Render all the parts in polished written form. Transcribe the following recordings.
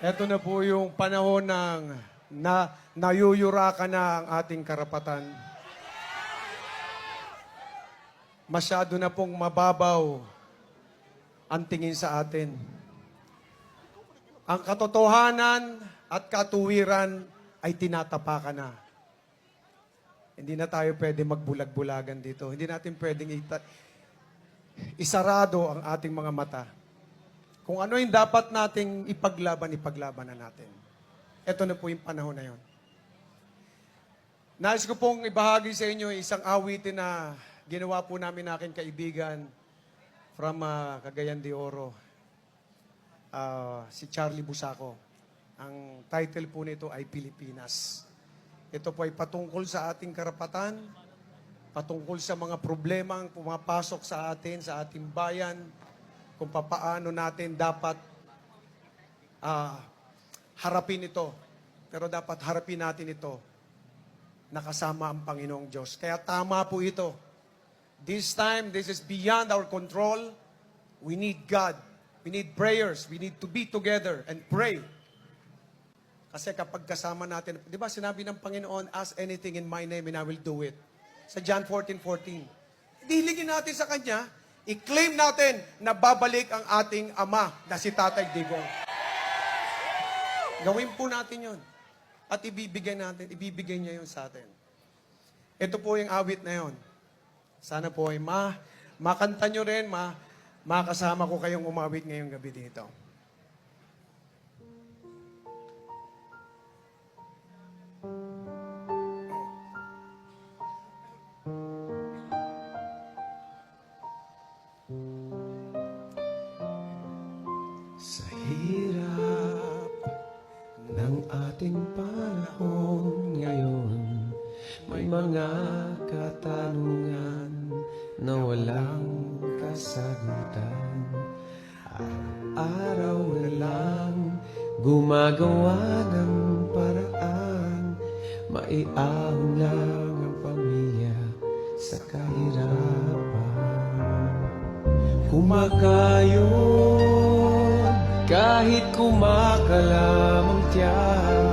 Ito na po yung panahon ng nayuyurakan na ang ating karapatan. Masyado na pong mababaw ang tingin sa atin. Ang katotohanan at katuwiran ay tinatapakan na. Hindi na tayo pwede magbulag-bulagan dito. Hindi natin pwedeng isarado ang ating mga mata. Kung ano yung dapat nating ipaglaban na natin. Ito na po yung panahon na yon. Nais ko pong ibahagi sa inyo isang awitin na ginawa po namin aking kaibigan from Cagayan de Oro, si Charlie Busaco. Ang title po nito ay Pilipinas. Ito po ay patungkol sa ating karapatan, patungkol sa mga problema ang pumapasok sa atin, sa ating bayan, kung papaano natin dapat harapin ito. Pero dapat harapin natin ito nakasama ang Panginoong Diyos. Kaya tama po ito. This time, this is beyond our control. We need God. We need prayers. We need to be together and pray. Kasi kapag kasama natin, di ba sinabi ng Panginoon, ask anything in my name and I will do it. Sa John 14:14. Diligin natin sa Kanya, i-claim natin na babalik ang ating Ama na si Tatay Digong. Gawin po natin yon. At ibibigay niya yun sa atin. Ito po yung awit na yon. Sana po ay makanta nyo rin, makasama ko kayong umawit ngayong gabi dito. Sa hirap ng ating panahon ngayon, may mga katanungan na walang kasagutan. Araw na lang gumagawa ng paraan, maiahon lang ang pamilya sa kahirapan. Kumakayon kahit kumakalamang tiyan,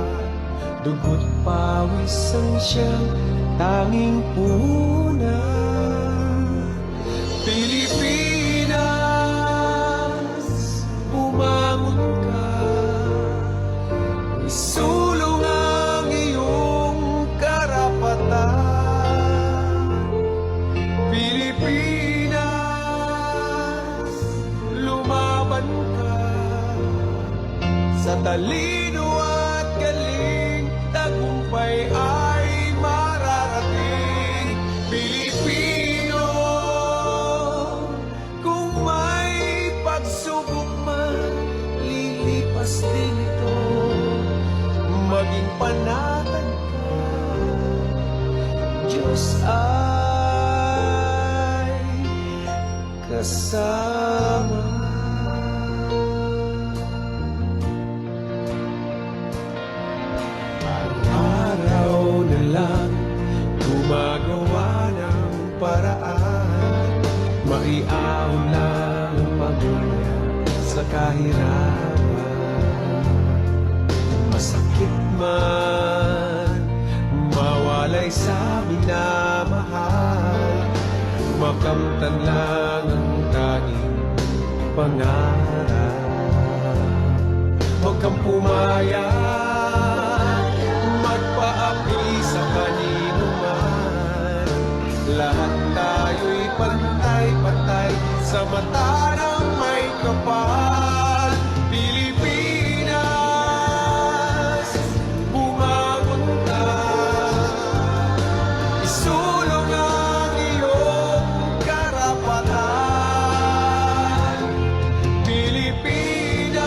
dugo't pawis ang siyang tanging punan. Pilipinas, bumangon ka, isulong ang iyong karapatan. Pilipinas, lumaban ka, sa talino at galing, tagumpay ay mararating. Pilipino, kung may pagsubok man, lilipas din ito. Maging panatag ka, Diyos ay kasama. Araw na lang gumagawa ng paraan, maiahon lang ang pamilya sa kahirapan. Masakit man mawalay sa minamahal, makamtan lang ang tanging pangarap. Huwag kang pumayag, magpaapi sa kanino man. Lahat tayo'y pantay-pantay sa mata ng may kapal. Pilipinas, bumangon ka, isulong ang iyong karapatan. Pilipinas,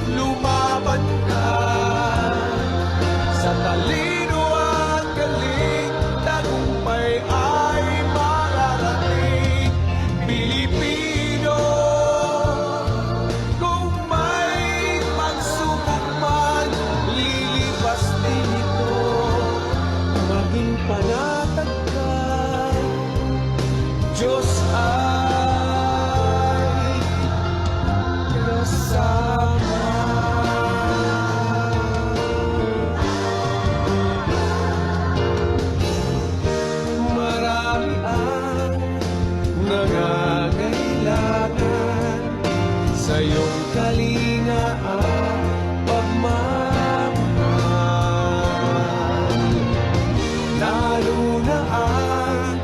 lumaban ka, sa talino at galing, tagumpay ay mararating. Pilipino, iyong kalinga at pagmamahal. Lalo na ang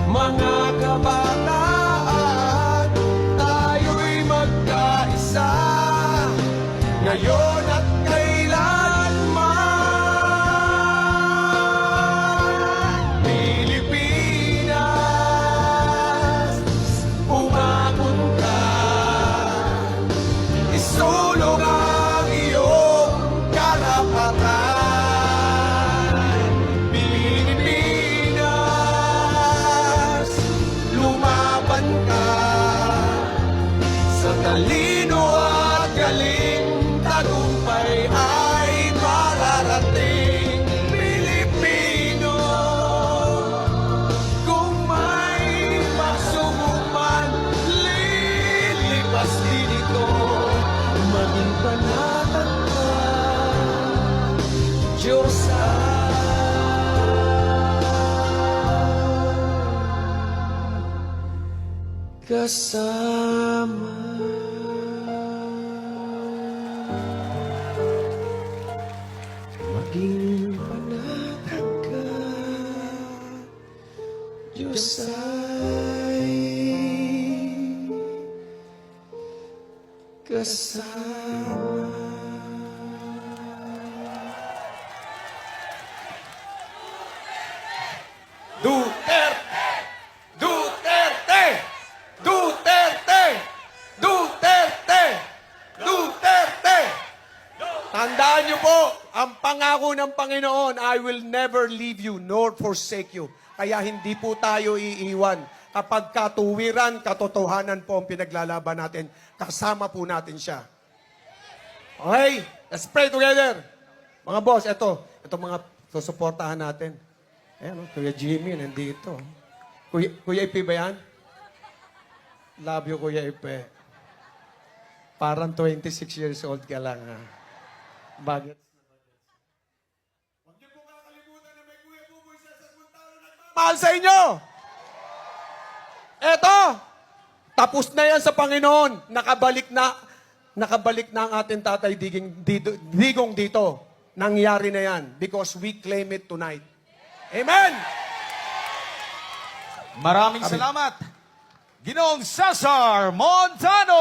mga kabataan, tayo'y magkaisa ngayon at kailanman. Pilipinas, umakot ka, isulong ang iyong karapatan. Pilipinas, lumaban ka, sa talino at galing, tagumpay ay mararating. Pilipino, kung may pagsubok man, lilipas din ito. Maging panatag ka, Diyos ay kasama. Maging panatag ka, Diyos ay kasama. Duterte! Duterte! Duterte! Duterte! Duterte! Tandaan niyo po, ang pangako ng Panginoon, I will never leave you nor forsake you. Kaya hindi po tayo iiwan. Kapag katuwiran, katotohanan po ang pinaglalaban natin, kasama po natin siya. Okay, let's pray together. Mga boss, ito mga susuportahan natin. Ayan, Kuya Jimmy, nandito. Kuya Ipe ba yan? Love you, Kuya Ipe. Parang 26 years old ka lang, ha? Bagets na bagets. Huwag niyo po kakalimutan na may Kuya Buboy sa Saguntalo nagmamahal sa inyo! Eto! Tapos na yan sa Panginoon. Nakabalik na ang ating tatay Digong dito. Nangyari na yan because we claim it tonight. Amen! Maraming salamat, Ginoong Cesar Montano!